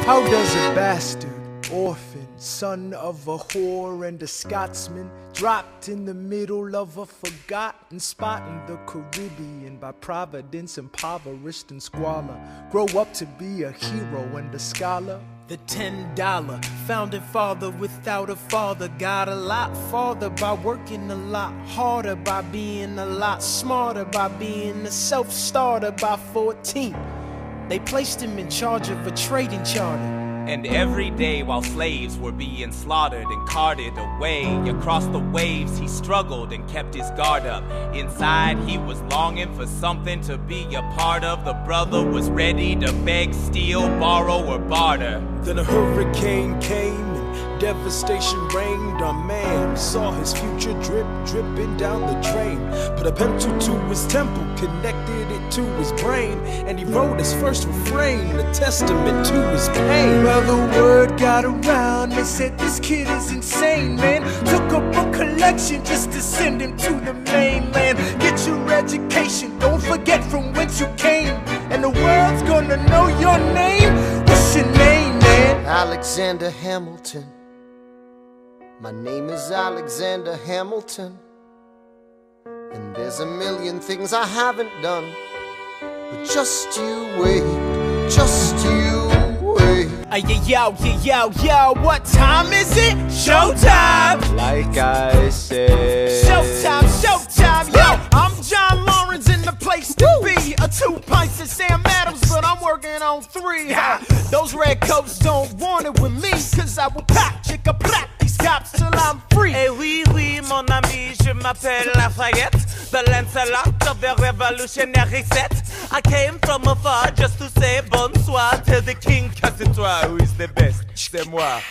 How does a bastard, orphan, son of a whore and a Scotsman, dropped in the middle of a forgotten spot in the Caribbean, by providence impoverished and squalor, grow up to be a hero and a scholar? The $10 founding father without a father got a lot farther by working a lot harder, by being a lot smarter, by being a self-starter. By 14, they placed him in charge of a trading charter. And every day while slaves were being slaughtered and carted away across the waves, he struggled and kept his guard up. Inside he was longing for something to be a part of. The brother was ready to beg, steal, borrow, or barter. Then a hurricane came and devastation reigned. Our man saw his future dripping down the drain. Put a pencil to his temple, connected it to his brain, and he wrote his first refrain, a testament to his pain. Well, the word got around, they said this kid is insane, man. Took up a collection just to send him to the mainland. Get your education, don't forget from whence you came, and the world's gonna know your name. What's your name, man? Alexander Hamilton. My name is Alexander Hamilton, and there's a million things I haven't done, but just you wait, just you wait. Yo, what time is it? Showtime! Like I said, Showtime, yo! I'm John Lawrence in the place to be. A 2 pints of Sam Adams, but I'm working on 3. Those red coats don't want it with me, cause I will pop, chicka, plop these cops till I'm free. Eh oui, oui, mon ami, je m'appelle Lafayette, the Lancelot of the revolutionary set. I came from afar just to say bonsoir to the king, cause it's who is the best, c'est moi.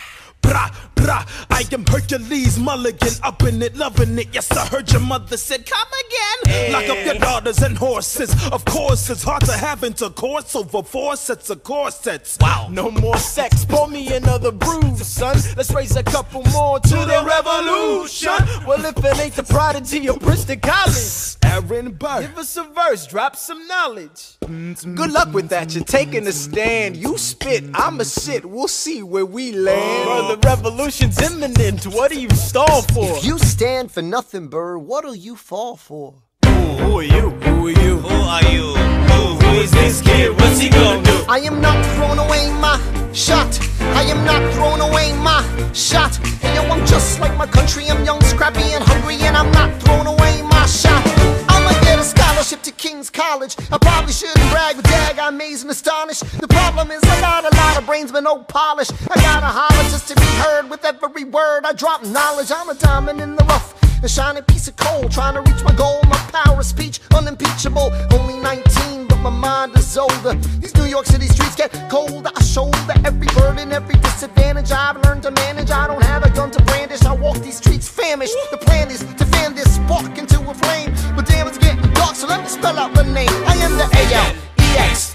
Brah, brah, I am Hercules Mulligan, up in it, loving it. Yes, I heard your mother said, come again. Lock up your daughters and horses. Of course, it's hard to have intercourse over 4 sets of corsets. Wow. No more sex, pour me another brew, son. Let's raise a couple more to the revolution. Well, if it ain't the prodigy of Princeton College, Aaron Burr, give us a verse, drop some knowledge. Good luck with that, you're taking a stand. You spit, I'ma sit, we'll see where we land. Brother, the revolution's imminent, what do you stall for? If you stand for nothing, Burr, what'll you fall for? Who are you? Who are you? Who are you? Who is this kid? What's he gonna do? I am not throwing away my shot. I am not throwing away my shot. Hey, yo, I'm just like my country. I'm young, scrappy, and hungry, and I'm not throwing away my shot. I'ma get a scholarship to King's College. I probably shouldn't brag, but dag, I'm amazed and astonished. The problem is I got a lot of brains, but no polish. I gotta holler just to be heard. With every word I drop knowledge. I'm a diamond in the rough, a shining piece of coal, trying to reach my goal. My power of speech unimpeachable. Only 19, but my mind is older. These New York City streets get colder. I shoulder every burden, every disadvantage I've learned to manage. I don't have a gun to brandish, I walk these streets famished. The plan is to fan this spark into a flame, but damn, it's getting dark, so let me spell out the name. I am the A-L-E-X-A-N-D-E-R.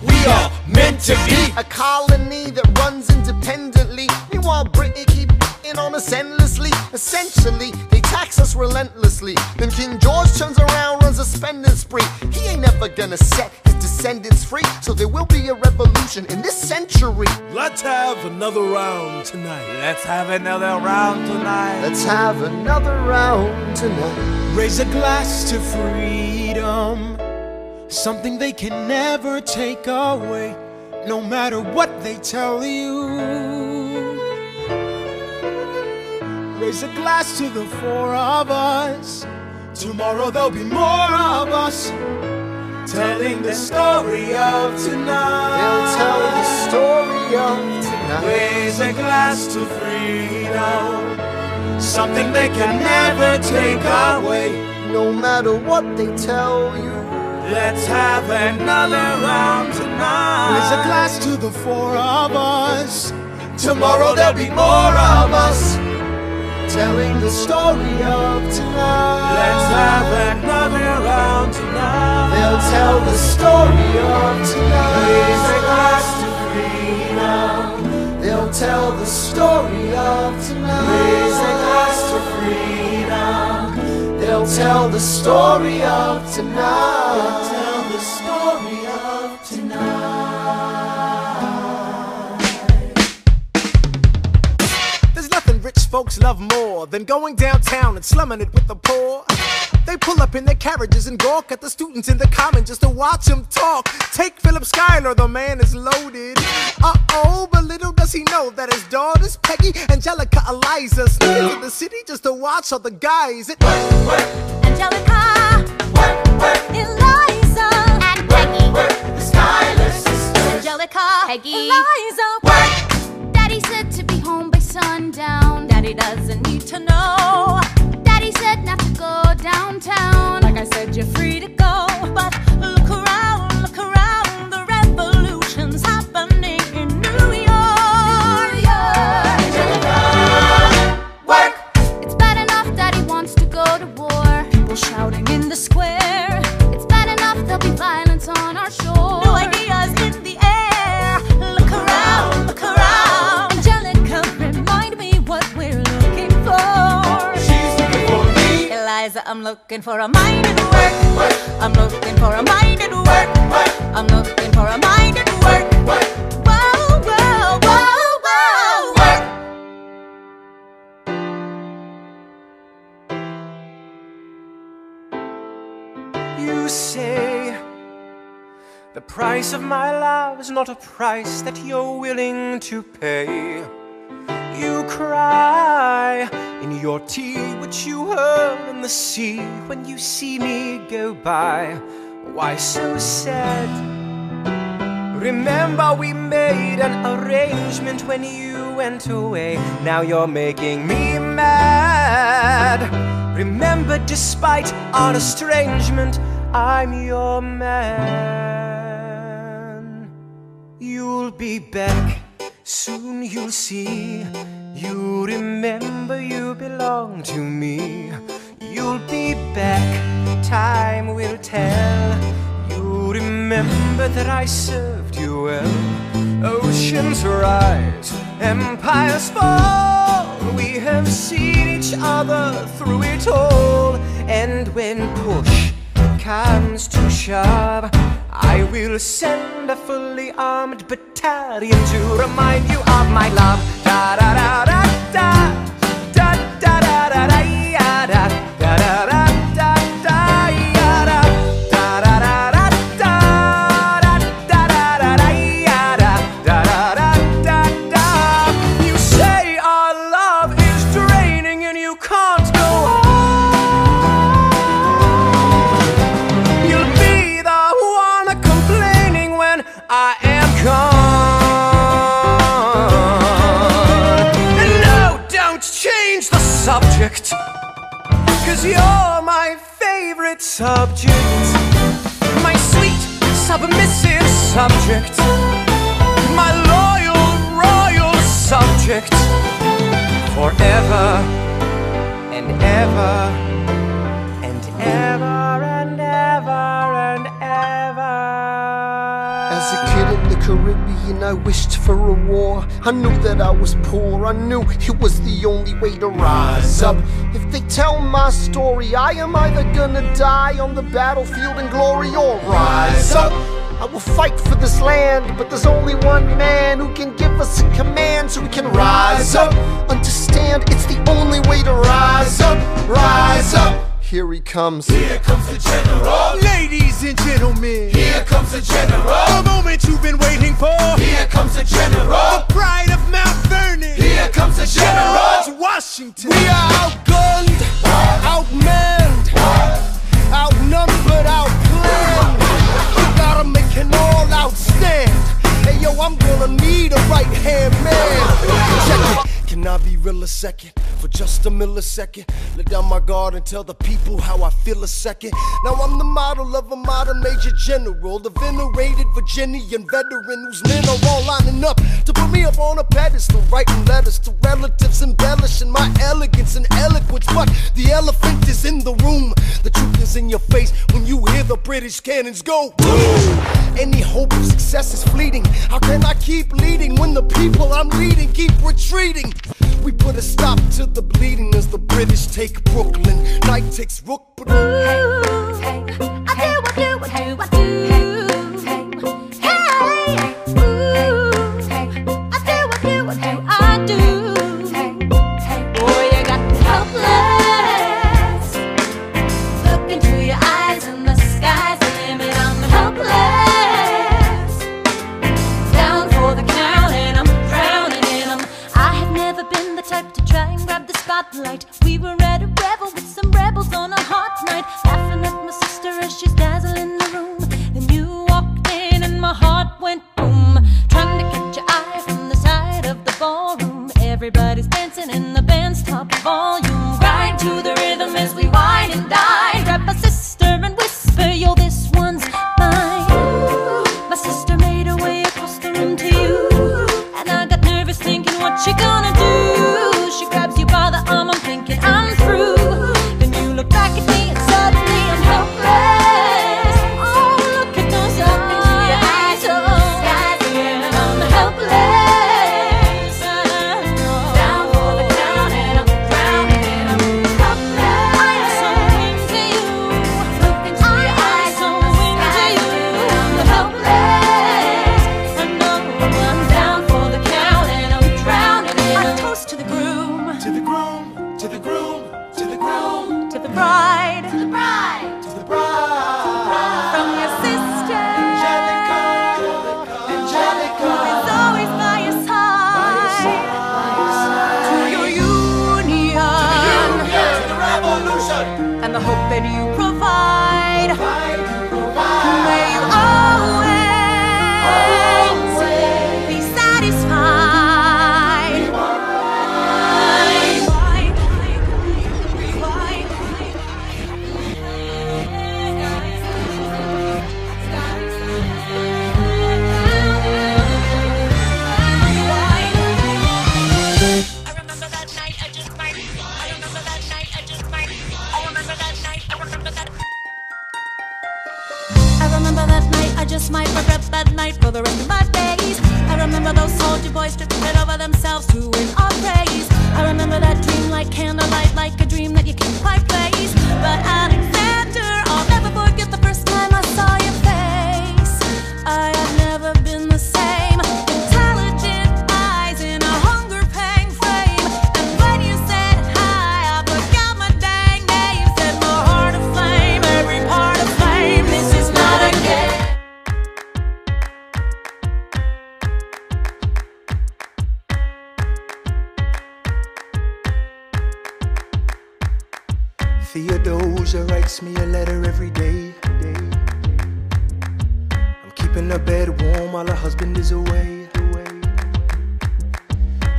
We are meant to be a colony that runs independently. Meanwhile, Britain keep on us endlessly. Essentially, they tax us relentlessly. Then King George turns around, runs a spending spree. He ain't never gonna set his descendants free, so there will be a revolution in this century. Let's have another round tonight. Let's have another round tonight. Let's have another round tonight. Raise a glass to freedom, something they can never take away, no matter what they tell you. Raise a glass to the 4 of us. Tomorrow there'll be more of us, telling the story of tonight. They'll tell the story of tonight. Raise a glass to freedom, something they can never take away, no matter what they tell you. Let's have another round tonight. Raise a glass to the 4 of us. Tomorrow there'll be more of us, telling the story of tonight. Let's have another round tonight. They'll tell the story of tonight. Raise a glass to freedom. They'll tell the story of tonight. Raise a glass to freedom. They'll tell the story of tonight. They'll tell the story of tonight. folks love more than going downtown and slumming it with the poor. They pull up in their carriages and gawk at the students in the common just to watch them talk. Take Philip Schuyler, the man is loaded. Uh-oh, but little does he know that his daughters, Peggy, Angelica, Eliza, sneak into the city just to watch all the guys. Angelica, Eliza, and Peggy, the Schuyler sisters. Angelica, Peggy, Eliza, Daddy said to be home by sundown. Daddy doesn't need to know. Daddy said not to go downtown. Like I said, you're free to go. But look around, the revolution's happening in New York. Angelica, work. It's bad enough Daddy wants to go to war. People shouting in the square. It's bad enough there'll be violence on our shore. New ideas in the air. Look around, Angelica, remind me what we're looking for. She's looking for me. Eliza, I'm looking for a mind at work. I'm looking for a mind at work. I'm looking for a mind at work. Whoa, whoa, whoa, whoa. You say the price of my love is not a price that you're willing to pay. You cry in your tea, which you hurl in the sea when you see me go by. Why so sad? Remember we made an arrangement when you went away. Now you're making me mad. Remember, despite our estrangement, I'm your man. You'll be back, soon you'll see. You remember you belong to me. You'll be back, time will tell. You remember that I served you well. Oceans rise, empires fall. We have seen each other through it all. And when push comes to shove, I will send a fully armed battalion to remind you of my love. Da da da da da da da da da da da da da da da da da. You say our love is draining and you can't go on. You'll be the one complaining when I am gone. And no, don't change the subject, 'cause you're my favorite subject. My sweet, submissive subject. My loyal, royal subject. Forever and ever and ever and ever and ever. As a kid in the Caribbean, I wished for a war. I knew that I was poor, I knew it was the only way to rise up. If they tell my story, I am either gonna die on the battlefield in glory or rise up. I will fight for this land, but there's only one man who can give us a command so we can rise up. Understand, it's the only way to rise up, rise up. Here he comes. Here comes the general. Ladies and gentlemen, Here comes the general. the moment you've been waiting for. Here comes the general. The pride of Mount Vernon. Here comes the general. George Washington. We are outgunned, outmanned, outnumbered, outplanned. You gotta make an all-out stand. Hey yo, I'm gonna need a right-hand man. Check it. Can I be real a second? For just a millisecond, let down my guard and tell the people how I feel a second. Now I'm the model of a modern major general, the venerated Virginian veteran whose men are all lining up to put me up on a pedestal, writing letters to relatives, embellishing my elegance and eloquence. But the elephant is in the room. The truth is in your face when you hear the British cannons go boom. Any hope of success is fleeting. How can I keep leading when the people I'm leading keep retreating? We put a stop to the bleeding as the British take Brooklyn. Night takes Rook, but I do, I do. Hey, ooh. I do, I do. my heart went boom, trying to catch your eye from the side of the ballroom. Everybody's dancing and the band's top volume. Ride to the rhythm as we wine and dine. Grab my sister and whisper, yo, this one's mine. My sister made her way across the room to you, and I got nervous thinking, what you gonna do? She grabs you by the arm, I'm thinking I'm through. Then you look back at me and suddenly I'm helpless. Oh, look at those eyes, oh, yeah, I'm helpless. Down for the count and I'm drowning and I'm helpless. I'm so into you. Look into your eyes, so into you. I'm helpless. I know I'm down for the count and I'm drowning and I toast to the groom, To the groom, to the groom, to the groom, to the bride, To the bride. to the bride. from your sister, Angelica, Angelica, who's always by your side, to your union, to the revolution. and the hope that you provide. May you always be satisfied. I remember that night, I just might. I remember that night, I just might. I remember that night, I remember that. I remember that night, I just might regret that night for the rest of my days. I remember those soldier boys tripping over themselves to win our praise. I remember that dream like candlelight, like a dream that you can't quite place. But Alexander, I'll never forget the first time I saw your face. I had never been the same. Intelligent eyes in a hunger pang frame. And when you said hi, I forgot my dang name. Set my heart aflame, every part aflame. This is not a game. Theodosia writes me a letter every day. I'm keeping her bed warm while her husband is away.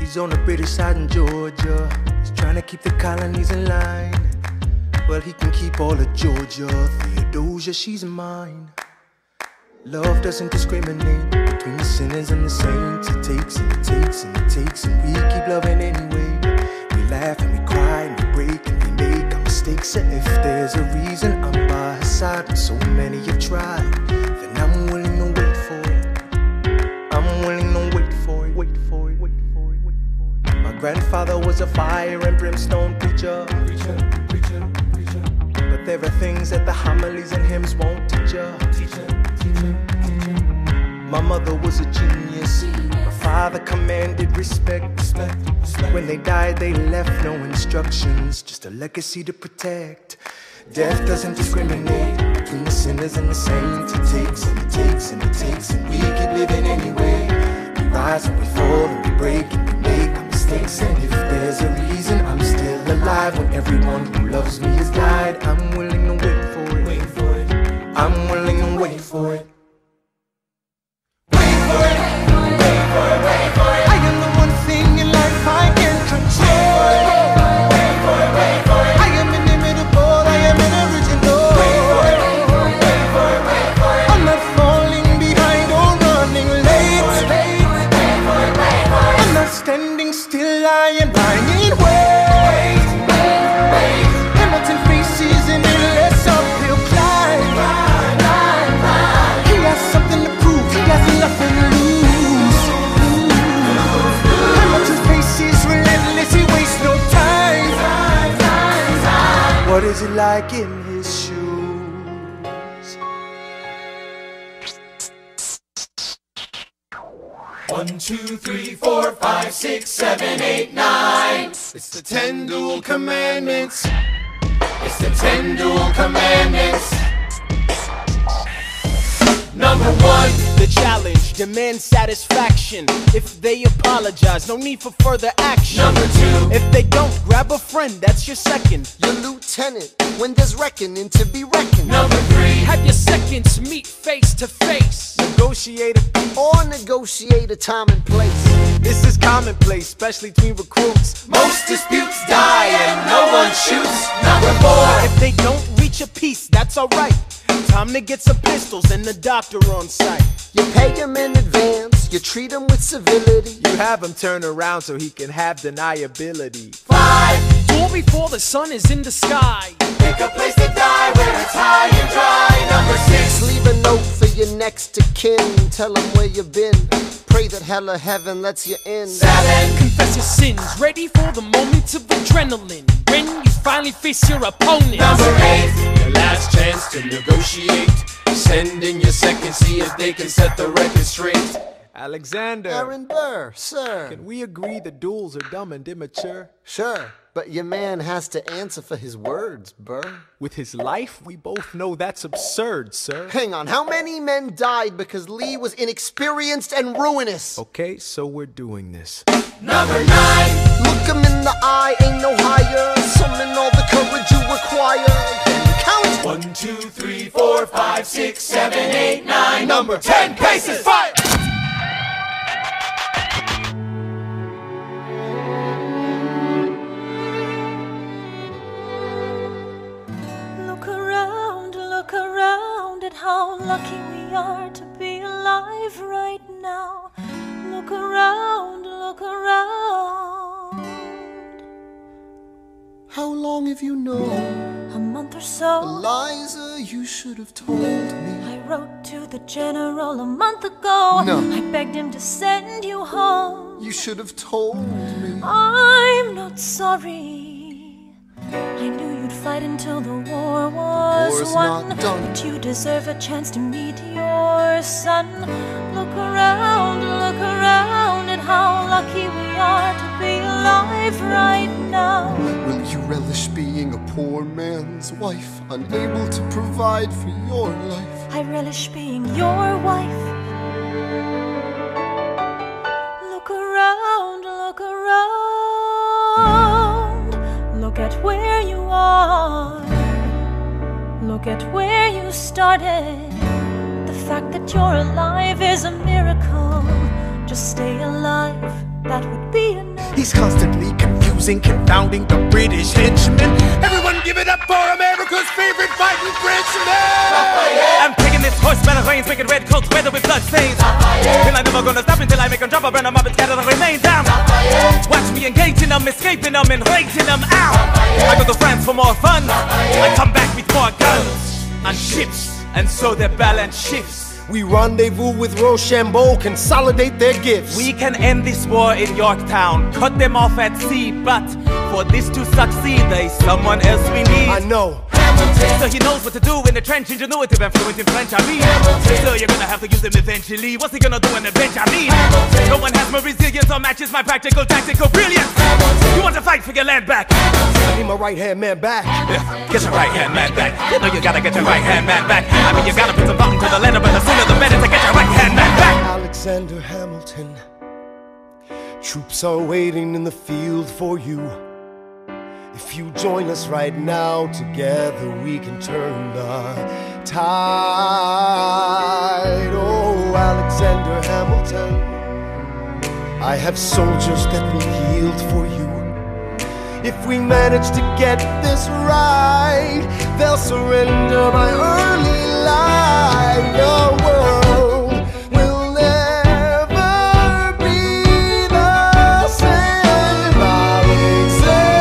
He's on the British side in Georgia. He's trying to keep the colonies in line. Well, he can keep all of Georgia. Theodosia, she's mine. Love doesn't discriminate between the sinners and the saints. It takes and it takes and it takes, and we keep loving anyway. We laugh and we cry and we break and we make our mistakes. And if there's a reason I'm by her side when so many have tried, then I'm willing to wait for it. I'm willing to wait for it, wait for it, wait for it, wait for it. My grandfather was a fire and brimstone preacher. But there are things that the homilies and hymns won't teach ya. My mother was a genius. My father commanded respect. When they died, they left no instructions, just a legacy to protect. Death doesn't discriminate between the sinners and the saints. It takes and it takes and it takes, and we keep living anyway. We rise and we fall and we break and we make our mistakes. And if there's a reason I'm still alive when everyone who loves me has died, I'm willing to wait for it. Wait for it. I'm willing to wait for it. I am the one thing in life I can control. I am inimitable, I am inoriginal. I'm not falling behind or running late. I'm not standing still, I am lying in wait. Hamilton faces an endless uphill climb. He has something to prove, he has nothing to lose. What is it like in his shoes? 1, 2, 3, 4, 5, 6, 7, 8, 9. It's the 10 dual commandments. It's the 10 dual commandments. Number 1, the challenge, demand satisfaction. If they apologize, no need for further action. Number 2, if they don't, grab a friend, that's your second. Your lieutenant, when there's reckoning to be reckoned. Number 3, have your seconds meet face to face. Negotiate initiate a or negotiate a time and place. This is commonplace, especially between recruits. Most disputes die and no one shoots. Number 4. If they don't reach a peace, that's alright. Time to get some pistols and the doctor on site. You pay him in advance, you treat him with civility. You have him turn around so he can have deniability. 5. Duel before the sun is in the sky. Pick a place to die where it's high and dry. Number 6. Leave a note for your next of kin. Tell him where you've been. Pray that hell or heaven lets you in. 7. Confess your sins, ready for the moment of adrenaline. When you finally face your opponent. Number 8. Your last chance to negotiate. Send in your second, see if they can set the record straight. Alexander, Aaron Burr, sir. can we agree that duels are dumb and immature? Sure, but your man has to answer for his words, Burr. With his life, we both know that's absurd, sir. Hang on, how many men died because Lee was inexperienced and ruinous? Okay, so we're doing this. Number 9. Look him in the eye, ain't no higher. Summon all the courage you require. Count 1, 2, 3, 4, 5, 6, 7, 8, 9. Number 10 paces. Fire! Look around at how lucky we are to be alive right now. Look around, look around. How long have you known? A month or so. Eliza, you should have told me. I wrote to the general a month ago. No. I begged him to send you home. You should have told me. I'm not sorry. I knew you'd fight until the war was War's won. not done. But you deserve a chance to meet your son. Look around at how lucky we are to be alive right now. Will you relish being a poor man's wife, unable to provide for your life? I relish being your wife. Look around, look around. Look at where you are. Look at where you started. The fact that you're alive is a miracle. Just stay alive, that would be enough. He's constantly confusing, confounding the British henchmen. Everyone give it up for America's favorite fighting Frenchman! I'm taking this horse by the reins, making red coats weather with blood stains. And I'm never gonna stop until I make them drop, I burn them up and scatter the remains down. Watch me engaging them, escaping them, and rating them out. I go to France for more fun, I come back with more guns on ships, and so their balance shifts. We rendezvous with Rochambeau, consolidate their gifts. We can end this war in Yorktown, cut them off at sea, but for this to succeed, there's someone else we need. I know. So he knows what to do in the trench, ingenuitive and fluent in French, I mean. So you're gonna have to use him eventually. What's he gonna do in avenge, I mean? No one has my resilience or matches my practical tactical brilliance. You want to fight for your land back? I need my right-hand man back. Yeah, get your right-hand man back. You know you gotta get your right-hand man back. I mean, you gotta put some thought into the letter, but the sooner the better to get your right-hand man back. Alexander Hamilton, troops are waiting in the field for you. If you join us right now, together we can turn the tide. Oh, Alexander Hamilton, I have soldiers that will yield for you. If we manage to get this right, they'll surrender my early life. The world will never be the same. Alexander.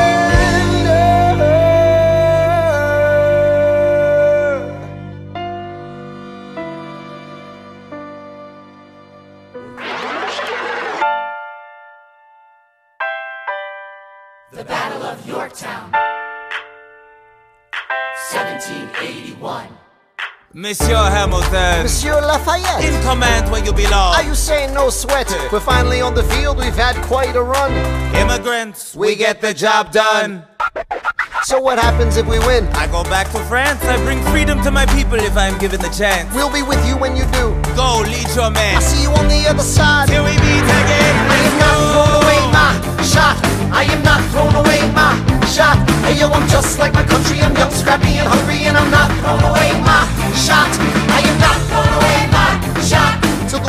The Battle of Yorktown, 1781. Monsieur Hamilton, Monsieur Lafayette, in command where you belong. are you saying no sweat? We're finally on the field, we've had quite a run. Immigrants, we get the job done. So what happens if we win? I go back to France, I bring freedom to my people if I'm given the chance. We'll be with you when you do. Go, lead your man. I'll see you on the other side. Till we meet again. I am not throwing away my shot. I am not throwing away my shot. Hey yo, I'm just like my country. I'm young, scrappy, and hungry, and I'm not throwing away my shot. I am not throwing away my shot. Till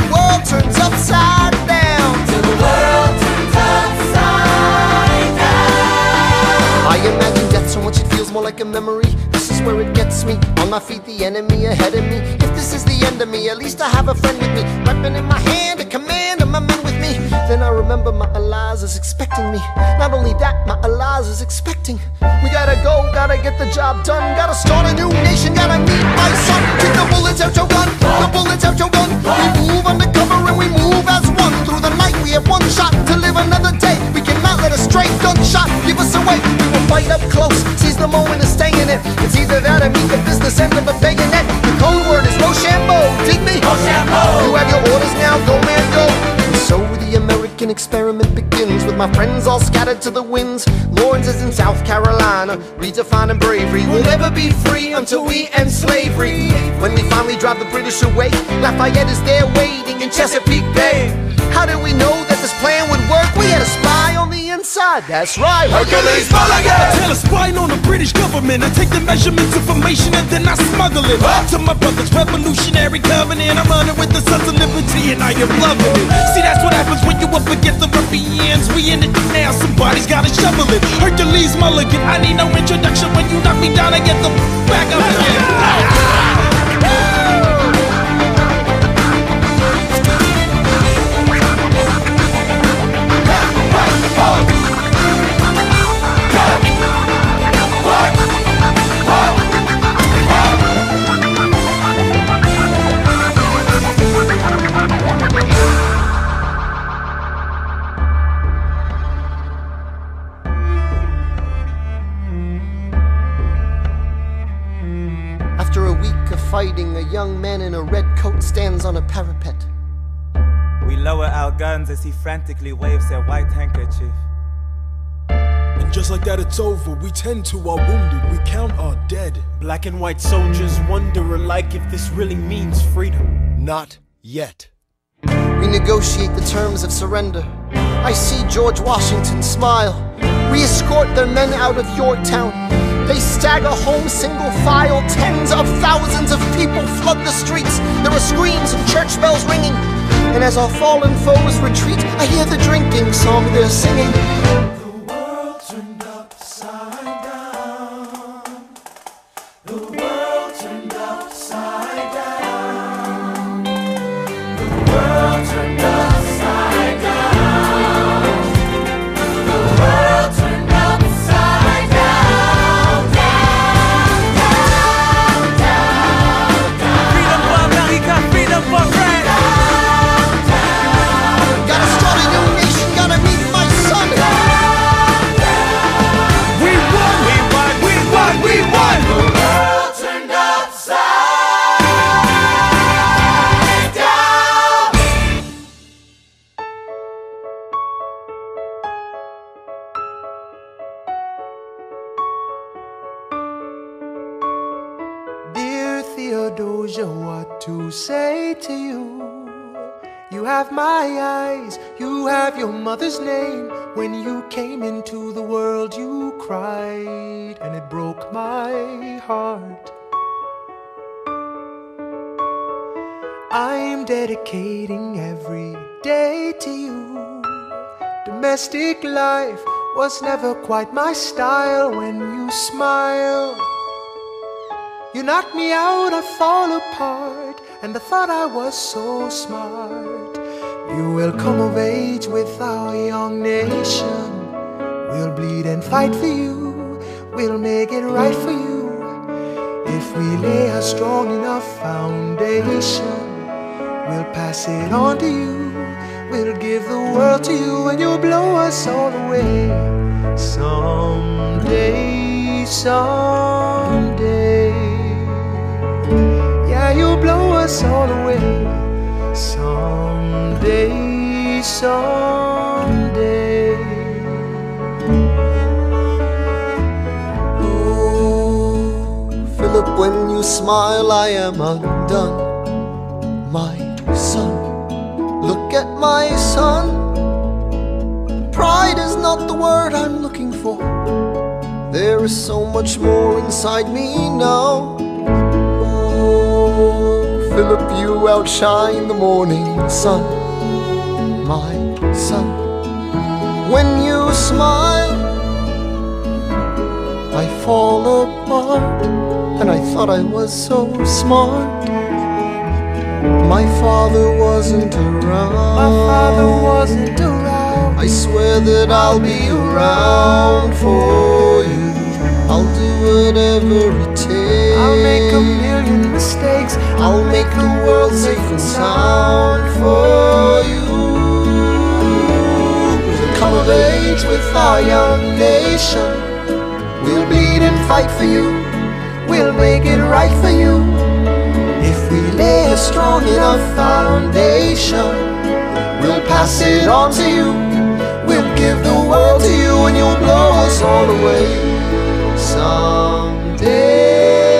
my feet, the enemy ahead of me. If this is the end of me, at least I have a friend with me. Weapon in my hand, a command of my men with me. Then I remember my Eliza's expecting me. Not only that, my Eliza's expecting. We gotta go, gotta get the job done. Gotta start a new nation, gotta meet my son. Keep the bullets out your gun, the bullets out your gun. We move undercover and we move as one. Through the night we have one shot to live another day. We cannot let a stray gunshot give us away. We will fight up close, seize the moment and stay in it. It's either that or meet the business end of a bayonet. The code word is Rochambeau, dig me? Rochambeau. You have your orders now, go man go. And so the American experiment begins, with my friends all scattered to the winds. Lawrence is in South Carolina, redefining bravery. We'll never be free until we end slavery. When we finally drive the British away, Lafayette is there waiting in Chesapeake Bay. How did we know that this plan would work? We had a spy on the inside, that's right. Hercules Mulligan! I tell a spy on the British government. I take the measurements, information, and then I smuggle it to my brother's revolutionary covenant. I'm running with the Sons of Liberty and I am loving it. See, that's what happens when you up against the ruffians. We in it now, somebody's gotta shovel it. Hercules Mulligan, I need no introduction. When you knock me down, I get the back up again. After a week of fighting, a young man in a red coat stands on a parapet. We lower our guns as he frantically waves their white handkerchief. And just like that it's over, we tend to our wounded, we count our dead. Black and white soldiers wonder alike if this really means freedom. Not yet. We negotiate the terms of surrender. I see George Washington smile. We escort their men out of Yorktown. They stagger home single file. Tens of thousands of people flood the streets. There are screams and church bells ringing. And as our fallen foes retreat, I hear the drinking song they're singing. The world turned upside down. The world turned upside down. The world turned upside down. The world turned upside down. Down, down, down, down. Freedom for America, freedom for France. Gotta start a new nation, gotta meet my son. We won! We won! We won! We won! The world turned upside down. Dear Theodosia, what to say to you? You have my eyes, you have your mother's name. When you came into the world, you cried, and it broke my heart. I'm dedicating every day to you. Domestic life was never quite my style. When you smile, you knock me out, I fall apart, and I thought I was so smart. You will come of age with our young nation. We'll bleed and fight for you. We'll make it right for you. If we lay a strong enough foundation, we'll pass it on to you. We'll give the world to you, and you'll blow us all away. Someday, someday. Yeah, you'll blow us all away. Someday, someday. Oh, Philip, when you smile, I am undone. My son, look at my son. Pride is not the word I'm looking for. There is so much more inside me now. Philip, you outshine the morning sun, my son. When you smile, I fall apart, and I thought I was so smart. My father wasn't around. I swear that I'll be around for you. I'll do whatever it takes. I'll make a million mistakes. I'll make the world safe and sound for you. We'll come of age with our young nation. We'll bleed and fight for you. We'll make it right for you. If we lay a strong enough foundation, we'll pass it on to you. We'll give the world to you, and you'll blow us all away. Someday,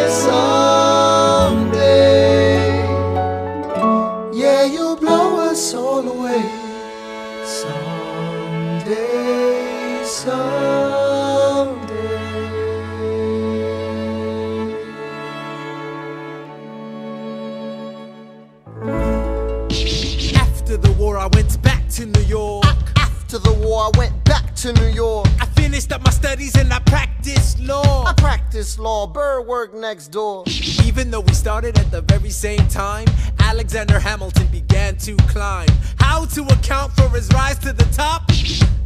someday, yeah, you'll blow us all away. Someday, someday. After the war, I went back to New York. After the war, I went back to New York. I finished up my studies and I practiced law. I practiced law, Burr worked next door. Even though we started at the very same time, Alexander Hamilton began to climb. How to account for his rise to the top?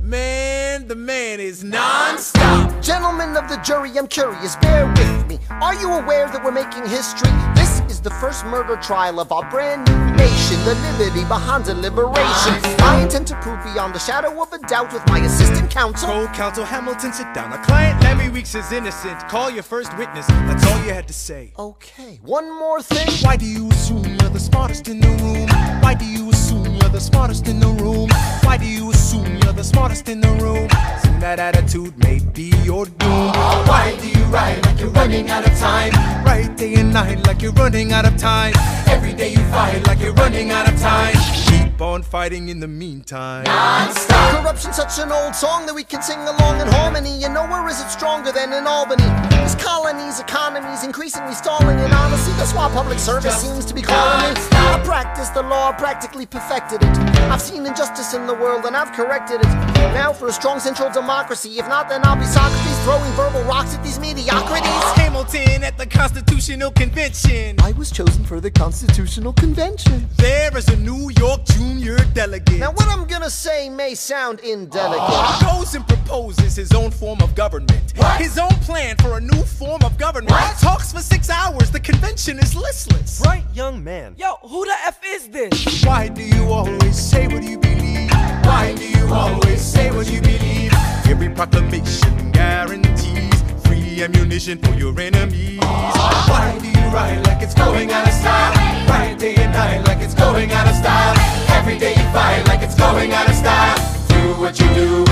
Man, the man is non-stop. Gentlemen of the jury, I'm curious, bear with me. Are you aware that we're making history? This is the first murder trial of our brand new nation, the liberty behind the liberation. I intend to prove beyond the shadow of a doubt with my assistant counsel. Co-counsel Hamilton, sit down. Our client Lemmy Weeks is innocent. Call your first witness. That's all you had to say. Okay, one more thing. Why do you assume you're the smartest in the room? Why do you assume you're the smartest in the room? Why do you assume you're the smartest in the room? Soon that attitude may be your doom. Why do you write like you're running out of time? Write day and night like you're running out of time. Every day you fight like you're running out of time. Keep on fighting in the meantime. Non-stop. Corruption's such an old song that we can sing along in harmony. And nowhere is it stronger than in Albany. This colony's economy's increasingly stalling, and honestly, that's why public service seems to be calling me. I practiced the law, practically perfected it. I've seen injustice in the world and I've corrected it. Now for a strong central democracy. If not, then I'll be Socrates throwing verbal rocks at these mediocrities. Hamilton at the Constitutional Convention. I was chosen for the Constitutional Convention. There is a New York junior delegate. Now what I'm gonna say may sound indelicate. Goes and proposes his own form of government. His own plan for a new form of government. Talks for 6 hours, the convention is listless. Right, young man. Yo, who the F is this? Why do you always say what you believe? Why do you always say what you believe? Every proclamation guarantees free ammunition for your enemies. Why do you write like it's going out of style? Write day and night like it's going out of style. Every day you fight like it's going out of style. Do what you do.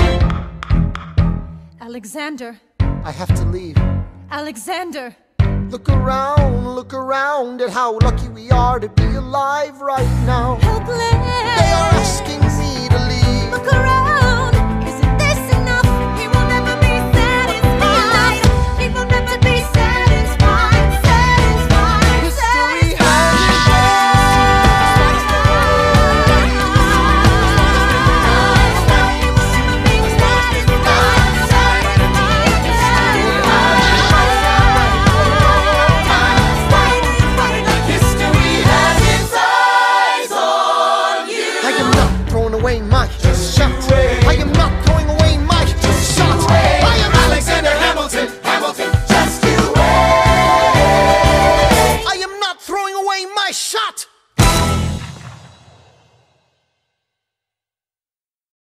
Alexander, I have to leave. Alexander. Look around at how lucky we are to be alive right now. Helpless. They are asking